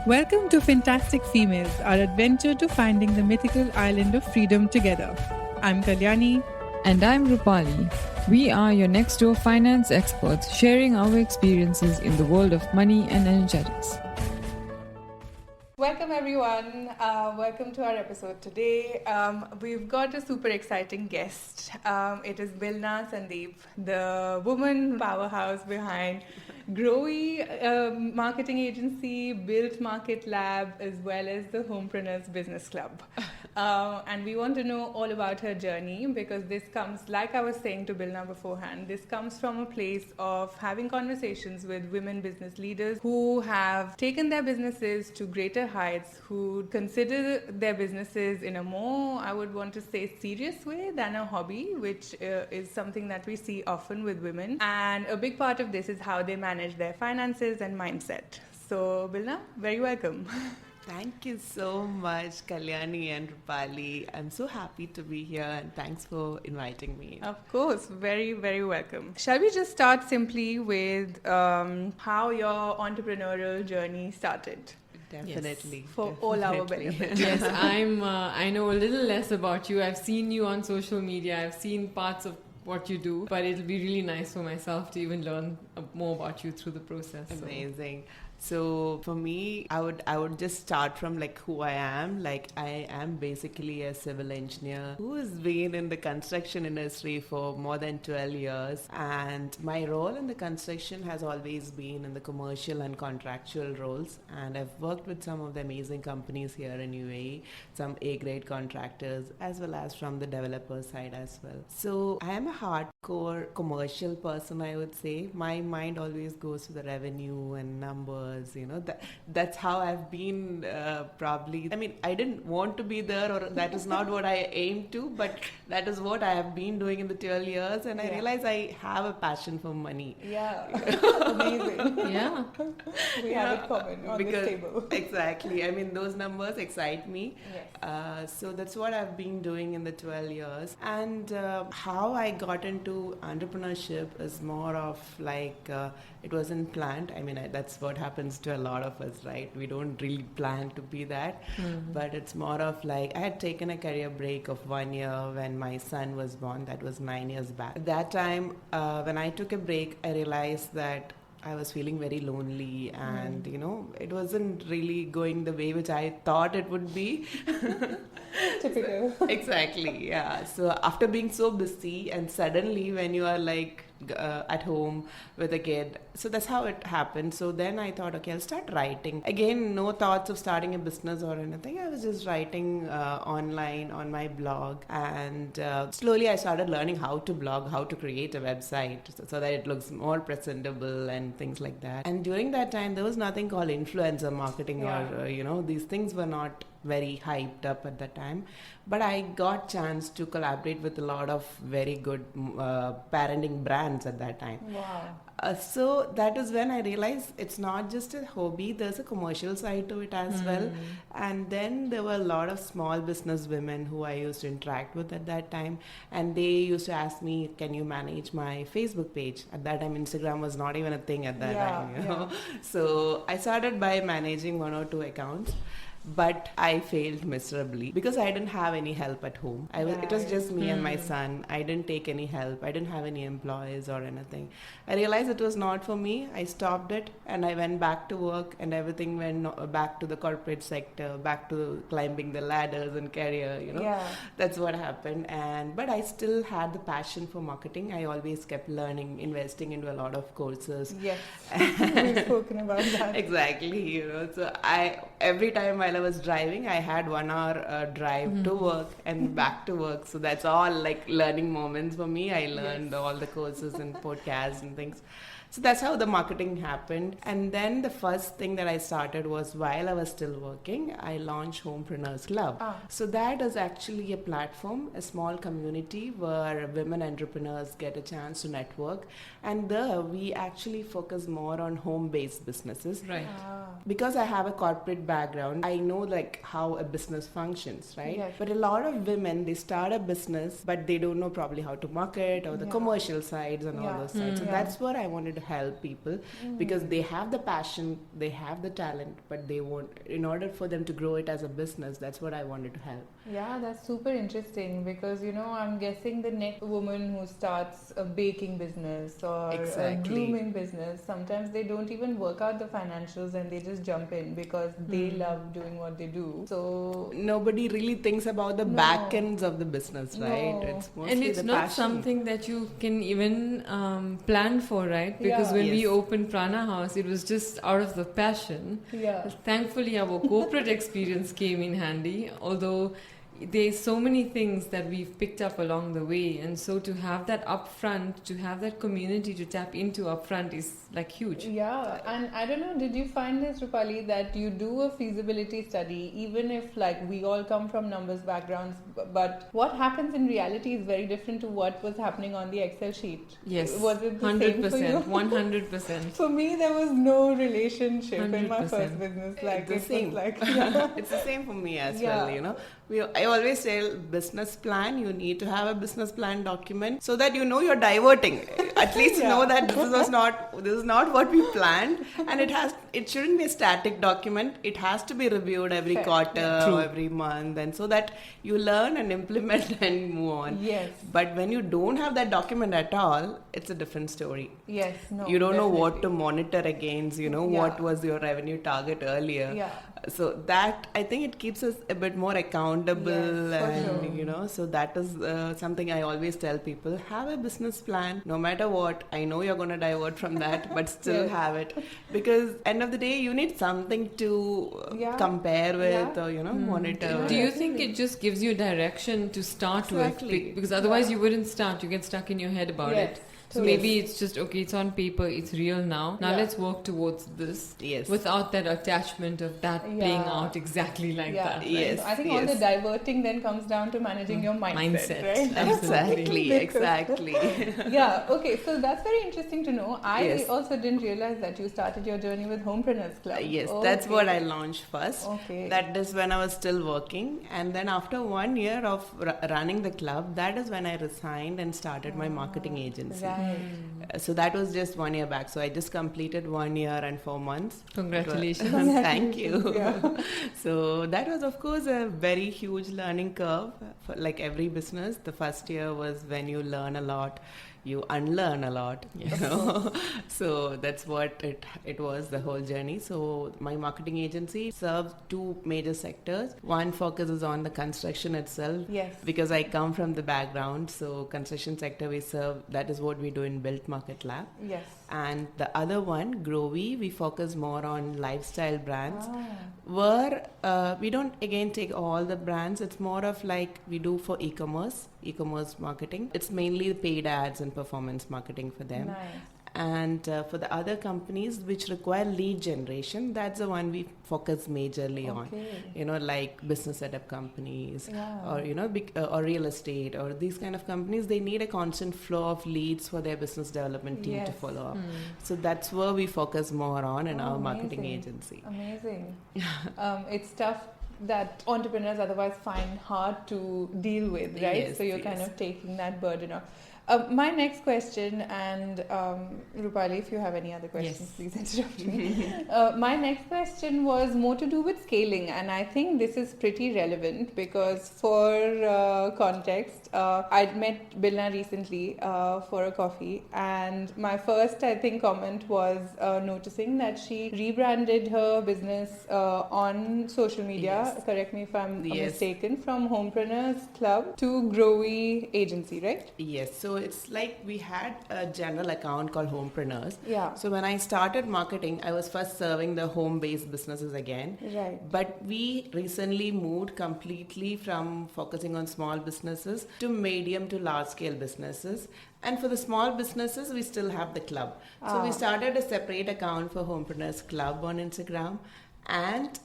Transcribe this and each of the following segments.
Welcome to Fantastic Females, our adventure to finding the mythical island of freedom together. I'm Kalyani. And I'm Rupali. We are your next door finance experts sharing our experiences in the world of money and energetics. Welcome everyone. Welcome to our episode today. We've got a super exciting guest. It is Bilna Sandeep, the woman powerhouse behind Growy marketing agency, Built Market Lab, as well as the Homepreneurs Business Club. And we want to know all about her journey because this comes, like I was saying to Bilna beforehand, this comes from a place of having conversations with women business leaders who have taken their businesses to greater heights, who consider their businesses in a more, I would want to say, serious way than a hobby, which is something that we see often with women. And a big part of this is how they manage their finances and mindset. So, Bilna, very welcome. Thank you so much, Kalyani and Rupali. I'm so happy to be here and thanks for inviting me. Of course, very, very welcome. Shall we just start simply with how your entrepreneurial journey started? Definitely. Yes, for all our benefits. Yes, I know a little less about you. I've seen you on social media. I've seen parts of what you do, but it'll be really nice for myself to even learn more about you through the process. Amazing. So for me, I would just start from like who I am. Like I am basically a civil engineer who has been in the construction industry for more than 12 years. And my role in the construction has always been in the commercial and contractual roles. And I've worked with some of the amazing companies here in UAE, some A-grade contractors, as well as from the developer side as well. So I am a hardcore commercial person, I would say. My mind always goes to the revenue and numbers. That's how I've been probably. I mean, I didn't want to be there, or that is not what I aimed to, but that is what I have been doing in the 12 years, and I realize I have a passion for money. Yeah, amazing. Yeah. We have it common on this table. Exactly. I mean, those numbers excite me. Yes. So that's what I've been doing in the 12 years. And how I got into entrepreneurship is more of like, it wasn't planned. I mean, that's what happens to a lot of us, right? We don't really plan to be that. Mm-hmm. But it's more of like, I had taken a career break of 1 year when my son was born. That was 9 years back. At that time, when I took a break, I realized that I was feeling very lonely and, it wasn't really going the way which I thought it would be. Typical. Exactly, yeah. So after being so busy and suddenly when you are like at home with a kid, so that's how it happened. So then I thought, okay, I'll start writing. Again, no thoughts of starting a business or anything. I was just writing online on my blog, and slowly I started learning how to blog, how to create a website so that it looks more presentable and things like that. And during that time, there was nothing called influencer marketing or, these things were not very hyped up at that time, but I got chance to collaborate with a lot of very good parenting brands at that time. Wow. So that is when I realized it's not just a hobby, there's a commercial side to it as well. And then there were a lot of small business women who I used to interact with at that time, and they used to ask me, can you manage my Facebook page? At that time, Instagram was not even a thing at that time. So I started by managing 1 or 2 accounts. But I failed miserably because I didn't have any help at home. It was just me and my son. I didn't take any help. I didn't have any employees or anything. I realized it was not for me. I stopped it and I went back to work, and everything went back to the corporate sector, back to climbing the ladders and career, That's what happened. But I still had the passion for marketing. I always kept learning, investing into a lot of courses. Yes, we've spoken about that. Exactly, So every time while I was driving, I had 1 hour drive to work and back to work. So that's all like learning moments for me. I learned all the courses and podcasts and things. So that's how the marketing happened. And then the first thing that I started was, while I was still working, I launched Homepreneurs Club. So that is actually a platform, a small community where women entrepreneurs get a chance to network. And there we actually focus more on home-based businesses. Right. Because I have a corporate background, I know like how a business functions, right? Yes. But a lot of women, they start a business, but they don't know probably how to market or the commercial sides and all those sides. So that's what I wanted to help people because they have the passion, they have the talent, but they won't. In order for them to grow it as a business, that's what I wanted to help. Yeah, that's super interesting because I'm guessing the next woman who starts a baking business or a grooming business, sometimes they don't even work out the financials and they just jump in because they love doing what they do. So nobody really thinks about the back ends of the business, right? It's mostly and it's the not passion. something that you can even plan for, right? Because when we opened Prana House, it was just out of the passion. Yeah. Thankfully, our corporate experience came in handy, although there's so many things that we've picked up along the way, and so to have that upfront, to have that community to tap into upfront is like huge. Yeah, and I don't know, did you find this, Rupali, that you do a feasibility study even if like we all come from numbers backgrounds, but what happens in reality is very different to what was happening on the Excel sheet? Yes, was it the 100%, same for you? 100%. For me, there was no relationship in my 100%. first business. Like It's the same. was like It's the same for me as well. I always tell business plan, you need to have a business plan document so that you're diverting. At least know that this is not what we planned, and it shouldn't be a static document. It has to be reviewed every quarter or every month, and so that you learn and implement and move on. Yes. But when you don't have that document at all, it's a different story. Yes, no. You don't know what definitely. to monitor against, what was your revenue target earlier. Yeah. So that, I think it keeps us a bit more accountable, so that is something I always tell people: have a business plan, no matter what. I know you're going to divert from that, but still have it, because end of the day you need something to compare with or monitor. Do you think it just gives you direction to start with? Because otherwise you wouldn't start. You get stuck in your head about it. So maybe it's just, okay, it's on paper, it's real now. Now let's work towards this. Yes. Without that attachment of that playing out exactly like that. Right? Yes. I think all the diverting then comes down to managing your mindset, right? Exactly. Yeah, okay. So that's very interesting to know. I also didn't realize that you started your journey with Homepreneurs Club. Yes, that's what I launched first. Okay. That is when I was still working. And then after 1 year of running the club, that is when I resigned and started my marketing agency. Right. So that was just 1 year back. So I just completed 1 year and 4 months. Congratulations. Thank you. So that was, of course, a very huge learning curve for like every business. The first year was when you learn a lot, you unlearn a lot, So that's what it was, the whole journey. So my marketing agency serves 2 major sectors. One focuses on the construction itself. Yes. Because I come from the background, so construction sector we serve, that is what we do in Built Market Lab. Yes. And the other one, Growy, we focus more on lifestyle brands, where we don't again take all the brands. It's more of like we do for e-commerce marketing. It's mainly paid ads and performance marketing for them. Nice. And for the other companies which require lead generation, that's the one we focus majorly on. Like business setup companies or, or real estate or these kind of companies, they need a constant flow of leads for their business development team to follow up. So that's where we focus more on in our marketing agency. Amazing. It's tough that entrepreneurs otherwise find hard to deal with, right? So you're kind of taking that burden off. My next question, and Rupali, if you have any other questions, please interrupt me. My next question was more to do with scaling, and I think this is pretty relevant because for context, I'd met Bilna recently for a coffee, and my first, I think, comment was noticing that she rebranded her business on social media, correct me if I'm mistaken, from Homepreneurs Club to Growy Agency, right? Yes, so it's like we had a general account called Homepreneurs. Yeah. So when I started marketing, I was first serving the home-based businesses again. Right. But we recently moved completely from focusing on small businesses to medium to large-scale businesses. And for the small businesses, we still have the club. So we started a separate account for Homepreneurs Club on Instagram. And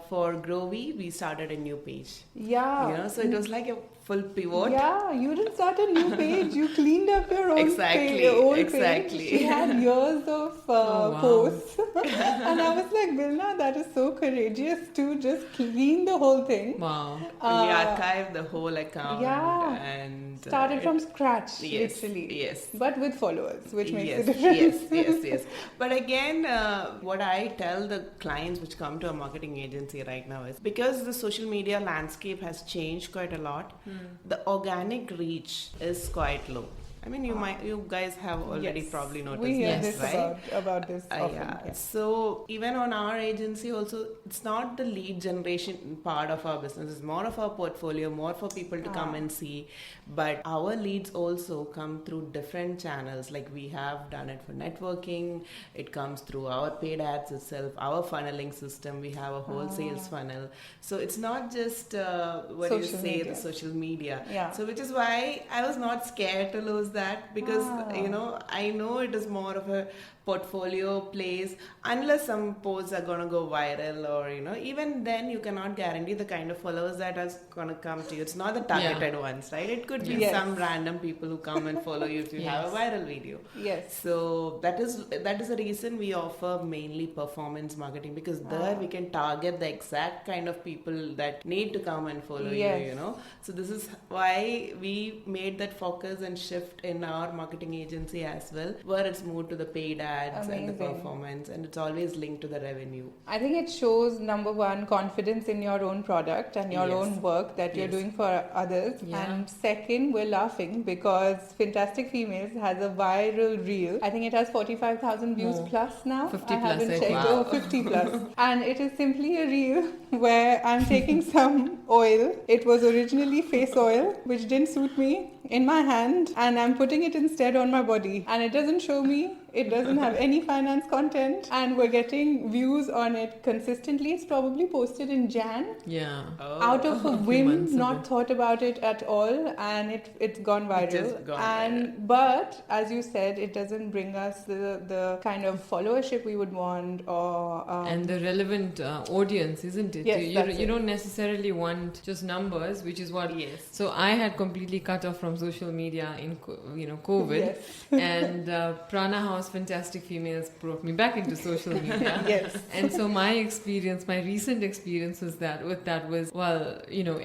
for Growy, we started a new page. Yeah. So it was like a full pivot. Yeah, you didn't start a new page. You cleaned up your own Exactly, old exactly. page. She had years of wow. posts. And I was like, Bilna, that is so courageous to just clean the whole thing. Wow. We archived the whole account and started from scratch, yes, literally. yes. But with followers, which makes yes, a difference. yes. But again, what I tell the clients which come to a marketing agency right now is because the social media landscape has changed quite a lot, the organic reach is quite low. I mean, you guys have already probably noticed we hear this, this right? about this often. Yeah. So even on our agency also, it's not the lead generation part of our business. It's more of our portfolio, more for people to come and see. But our leads also come through different channels. Like we have done it for networking. It comes through our paid ads itself, our funneling system. We have a whole sales funnel. So it's not just Social media. the social media. Yeah. So which is why I was not scared to lose that because I know it is more of a portfolio plays unless some posts are going to go viral or even then you cannot guarantee the kind of followers that are going to come to you. It's not the targeted ones, right? It could be some random people who come and follow you if you have a viral video. Yes. So that is the reason we offer mainly performance marketing because there we can target the exact kind of people that need to come and follow you. So this is why we made that focus and shift in our marketing agency as well, where it's moved to the paid ads and the performance, and it's always linked to the revenue. I think it shows, number one, confidence in your own product and your own work that you're doing for others. Yeah. And second, we're laughing because Fantastic Females has a viral reel. I think it has 45,000 views plus now. 50 I plus, haven't I checked. think. Oh, 50 plus. And it is simply a reel where I'm taking some oil. It was originally face oil, which didn't suit me, in my hand, and I'm putting it instead on my body. And it doesn't show me. It doesn't have any finance content, and we're getting views on it consistently. It's probably posted in Jan. Yeah. Out of a whim, not thought about it at all, and it's gone viral. It has gone viral. But as you said, it doesn't bring us the kind of followership we would want, or and the relevant audience, isn't it? Yes, you don't necessarily want just numbers, which is what. Yes. So I had completely cut off from social media in COVID, Yes. and Prana House Fantastic Females brought me back into social media. Yes. And so my recent experience was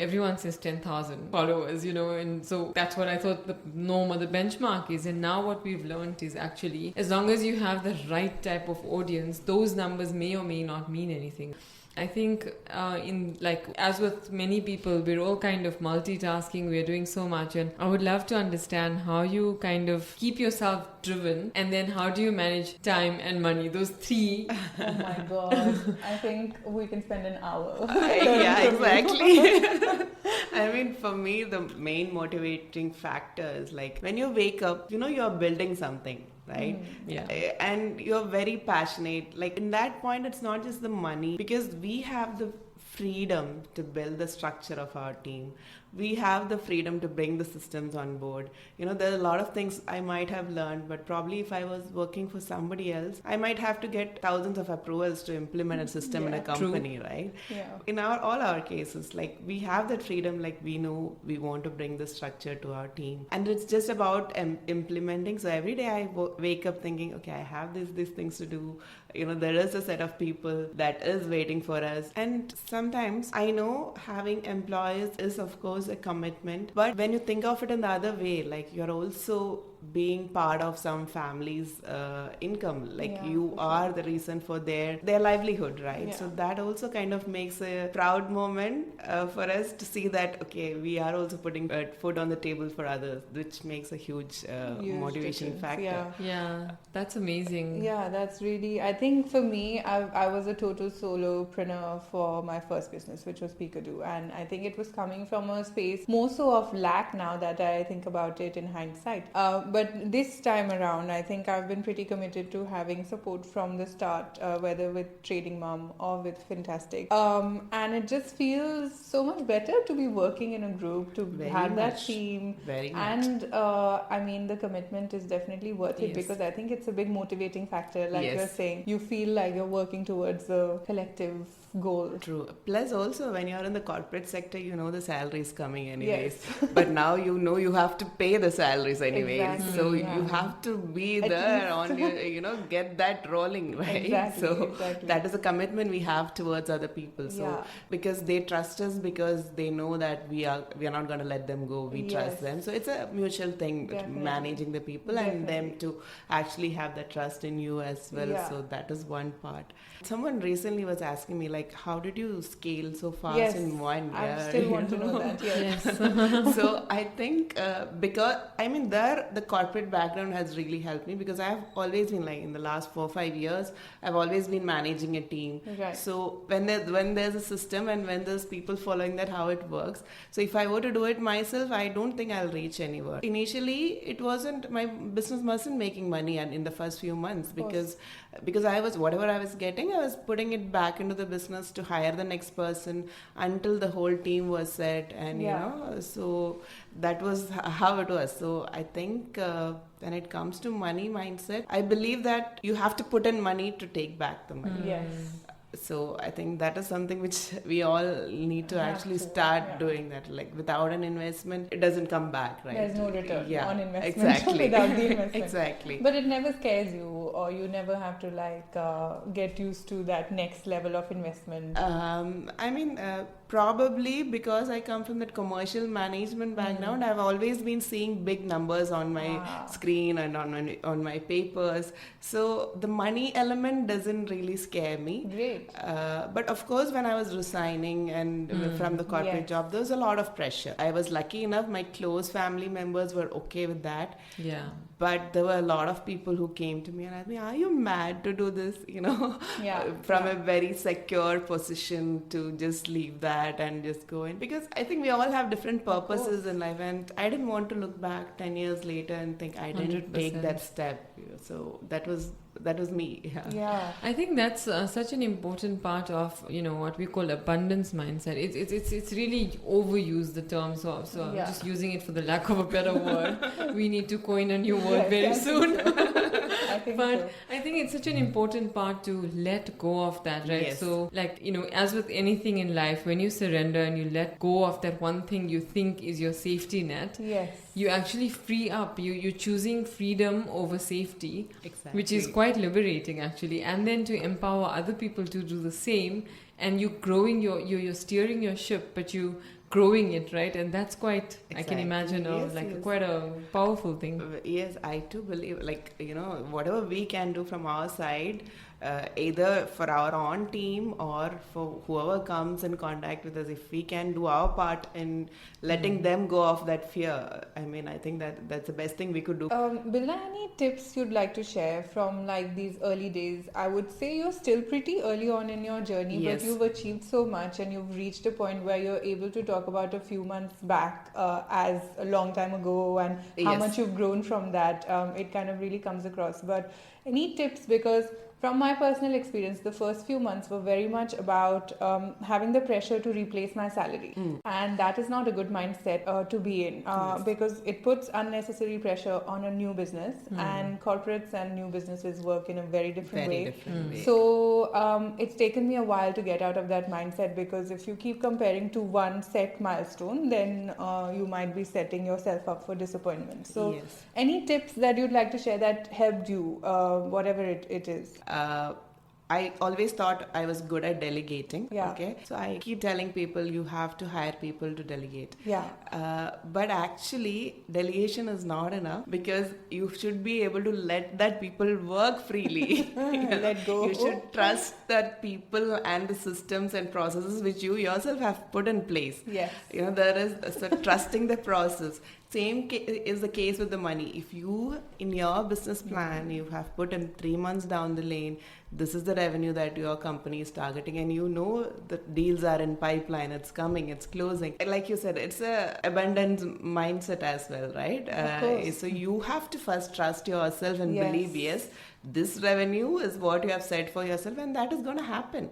everyone says 10,000 followers, and so that's what I thought the norm or the benchmark is. And now what we've learned is actually, as long as you have the right type of audience, those numbers may or may not mean anything. I think as with many people, we're all kind of multitasking, we're doing so much, and I would love to understand how you kind of keep yourself driven, and then how do you manage time and money, those three. Oh my god, I think we can spend an hour. Yeah, exactly. I mean, for me, the main motivating factor is like when you wake up, you're building something, right? Yeah. And you're very passionate. Like in that point, it's not just the money, because we have the freedom to build the structure of our team. We have the freedom to bring the systems on board. There are a lot of things I might have learned, but probably if I was working for somebody else, I might have to get thousands of approvals to implement a system in a company, right? Yeah. In all our cases, like we have that freedom, like we know we want to bring the structure to our team, and it's just about implementing. So every day I wake up thinking, okay, I have these things to do. There is a set of people that is waiting for us, and sometimes I know having employees is of course a commitment, but when you think of it in the other way, like you're also being part of some family's income, like you are the reason for their livelihood, right? So that also kind of makes a proud moment for us to see that, okay, we are also putting food on the table for others, which makes a huge motivation factor. Yeah, that's amazing. Yeah, that's really, I think for me, I was a total solopreneur for my first business, which was Peekadoo, and I think it was coming from a space more so of lack now that I think about it in hindsight. But this time around, I think I've been pretty committed to having support from the start, whether with Trading Mom or with Fantastic. And it just feels so much better to be working in a group, to have that team. Very much. And I mean, the commitment is definitely worth it, because I think it's a big motivating factor. Like you're saying, you feel like you're working towards a collective goal. True. Plus, also, when you're in the corporate sector, you know the salary is coming anyways. Yes. But now you know you have to pay the salaries anyways. Exactly, So yeah. you have to be At there least. on your, get that rolling, right? Exactly, So exactly. that is a commitment we have towards other people. So Yeah. because they trust us, because they know that we are not going to let them go. We Yes. trust them. So it's a mutual thing, Definitely. managing the people and them to actually have that trust in you as well. Yeah. So that is one part. Someone recently was asking me, like, how did you scale so fast Yes, in 1 year? I still want to know that. Yes. So I think because the corporate background has really helped me, because I've always been like, in the last 4-5 years, I've always been managing a team. Right. So when there's a system and when there's people following that, how it works. So if I were to do it myself, I don't think I'll reach anywhere. Initially, my business wasn't making money in the first few months, because whatever I was getting, I was putting it back into the business to hire the next person until the whole team was set, and so that was how it was. So I think when it comes to money mindset, I believe that you have to put in money to take back the money. Yes. So I think that is something which we all need to actually start doing. That, like, without an investment, it doesn't come back, right? There's no return on investment exactly. without the investment. Exactly. But it never scares you, or you never have to get used to that next level of investment. Probably because I come from that commercial management background, I've always been seeing big numbers on my screen and on my papers. So the money element doesn't really scare me. Great. But of course, when I was resigning and from the corporate job, there was a lot of pressure. I was lucky enough; my close family members were okay with that. Yeah. But there were a lot of people who came to me and asked me, "Are you mad to do this?" From a very secure position to just leave that and just go in. Because I think we all have different purposes in life, and I didn't want to look back 10 years later and think I didn't 100%. take that step. So that was me. Yeah. I think that's such an important part of what we call abundance mindset. It's really overused, the term, so I'm just using it for the lack of a better word. We need to coin a new word very soon. I think it's such an important part to let go of that, right? Yes. So, as with anything in life, when you surrender and you let go of that one thing you think is your safety net, you actually free up. You're choosing freedom over safety, which is quite liberating, actually. And then to empower other people to do the same, and you're growing you're steering your ship, but you growing it, right? And that's quite, I can imagine, quite a powerful thing. Yes, I too believe, whatever we can do from our side, either for our own team or for whoever comes in contact with us, if we can do our part in letting them go off that fear, I think that's the best thing we could do. Bilna, any tips you'd like to share from these early days? I would say you're still pretty early on in your journey, but you've achieved so much and you've reached a point where you're able to talk about a few months back as a long time ago, and how much you've grown from that. It kind of really comes across. But any tips? Because from my personal experience, the first few months were very much about having the pressure to replace my salary. And that is not a good mindset to be in, because it puts unnecessary pressure on a new business, and corporates and new businesses work in a very different way. So it's taken me a while to get out of that mindset, because if you keep comparing to one set milestone, then you might be setting yourself up for disappointment. So any tips that you'd like to share that helped you, whatever it is? I always thought I was good at delegating. Yeah. Okay. So I keep telling people you have to hire people to delegate. Yeah. But actually, delegation is not enough, because you should be able to let that people work freely. Let go. You should trust that people and the systems and processes which you yourself have put in place. Yes. There is trusting the process. Same is the case with the money. If you, in your business plan, you have put in 3 months down the lane, this is the revenue that your company is targeting, and the deals are in pipeline, it's coming, it's closing. Like you said, it's a abundance mindset as well, right? So you have to first trust yourself and believe, this revenue is what you have set for yourself, and that is going to happen.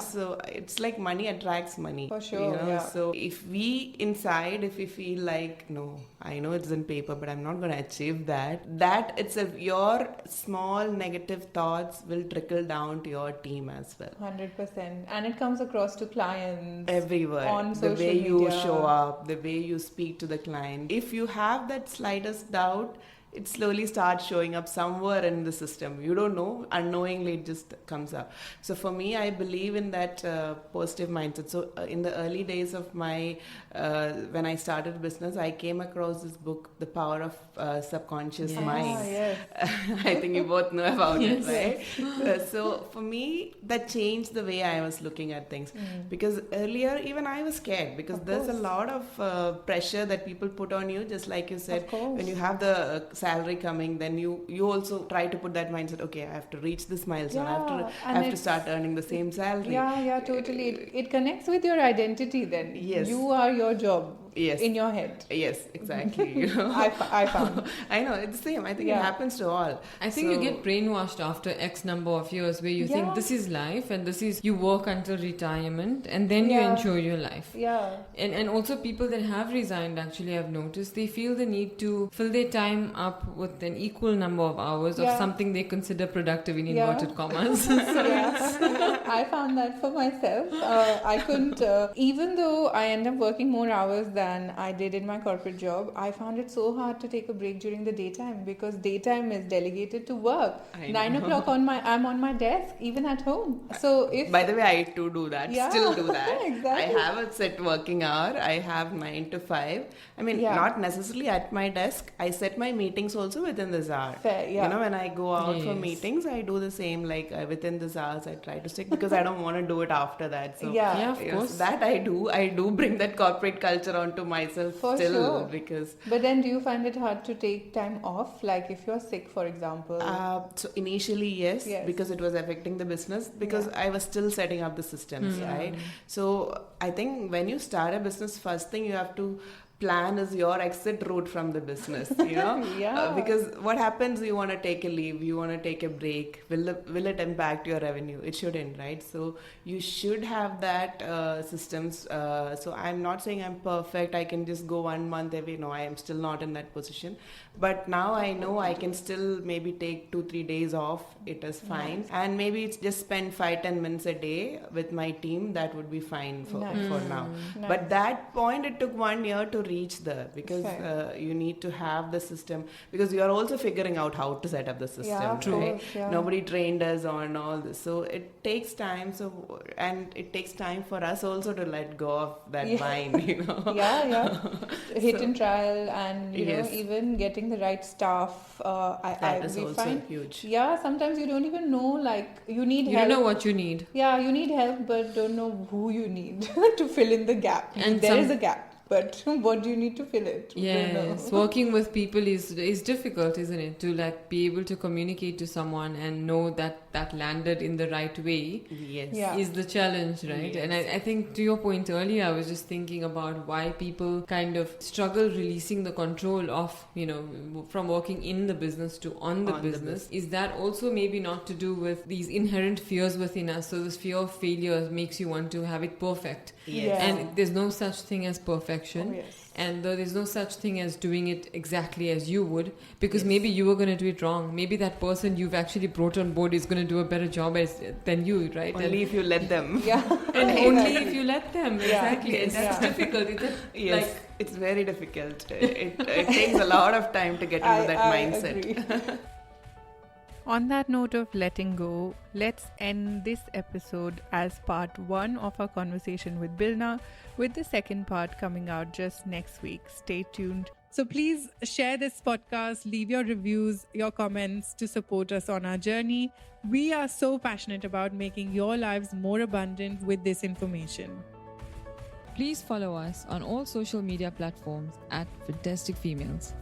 So it's like money attracts money. For sure, So if we inside, if we feel like, no, I know it's in paper, but I'm not going to achieve that itself, your small negative thoughts will trickle down to your team as well. 100%. And it comes across to clients. Everywhere. On social the way you media. show up, the way you speak to the client. If you have that slightest doubt, it slowly starts showing up somewhere in the system. You don't know, unknowingly it just comes up. So for me, I believe in that positive mindset. So in the early days of my, when I started business, I came across this book, The Power of Subconscious Mind. Yes. I think you both know about it, right? So for me, that changed the way I was looking at things. Because earlier, even I was scared, because there's a lot of pressure that people put on you, just like you said, when you have the salary coming, then you also try to put that mindset, okay, I have to reach this milestone, I have to start earning the same salary. Yeah, totally. It connects with your identity then. Yes. You are your job. Yes. In your head. Yes, exactly. I found. I know, it's the same. I think it happens to all. I think you get brainwashed after X number of years where you think this is life and this is, you work until retirement and then you enjoy your life. Yeah. And also people that have resigned, actually I've noticed, they feel the need to fill their time up with an equal number of hours of something they consider productive in inverted commas. I found that for myself. I couldn't, even though I end up working more hours than I did in my corporate job, I found it so hard to take a break during the daytime, because daytime is delegated to work. 9 o'clock I'm on my desk, even at home. So if, by the way, I too do that, still do that. Exactly. I have a set working hour. I have 9 to 5. I mean, not necessarily at my desk. I set my meetings also within this hour. Fair, when I go out for meetings, I do the same, like within this hours I try to stick, because I don't want to do it after that. So of course. That I do bring that corporate culture onto myself still. Because but then do you find it hard to take time off, like if you're sick, for example? So initially yes, because it was affecting the business, because I was still setting up the systems, right? So I think when you start a business, first thing you have to plan is your exit route from the business, because what happens, you want to take a leave, you want to take a break, will it impact your revenue? It shouldn't, right? So you should have that systems. So I'm not saying I'm perfect, I can just go 1 month away. No, I am still not in that position, but now I know I can still maybe take 2-3 days off. It is fine. And maybe it's just spend 5-10 minutes a day with my team. That would be fine for now. But that point, it took 1 year to reach there, because you need to have the system, because you are also figuring out how to set up the system. Right? Nobody trained us on all this, so it takes time. So, and it takes time for us also to let go of that mind. Hit and trial, and you know, even getting the right staff. That is also huge. Yeah, sometimes you don't even know, like you need help. You don't know what you need. Yeah, you need help, but don't know who you need to fill in the gap. And there is a gap. But what do you need to fill it? Yes, working with people is difficult, isn't it? To like be able to communicate to someone and know that landed in the right way is the challenge, right? Yes. And I think to your point earlier, I was just thinking about why people kind of struggle releasing the control of, from working in the business to on the business. Is that also maybe not to do with these inherent fears within us? So this fear of failure makes you want to have it perfect. Yes. And there's no such thing as perfection. And there's no such thing as doing it exactly as you would, because maybe you were going to do it wrong. Maybe that person you've actually brought on board is going to do a better job than you, right? Only if you let them. And only if you let them. Exactly. And that's difficult. It's very difficult. It takes a lot of time to get into that mindset. On that note of letting go, let's end this episode as part 1 of our conversation with Bilna, with the second part coming out just next week. Stay tuned. So please share this podcast, leave your reviews, your comments to support us on our journey. We are so passionate about making your lives more abundant with this information. Please follow us on all social media platforms at Fantastic Females.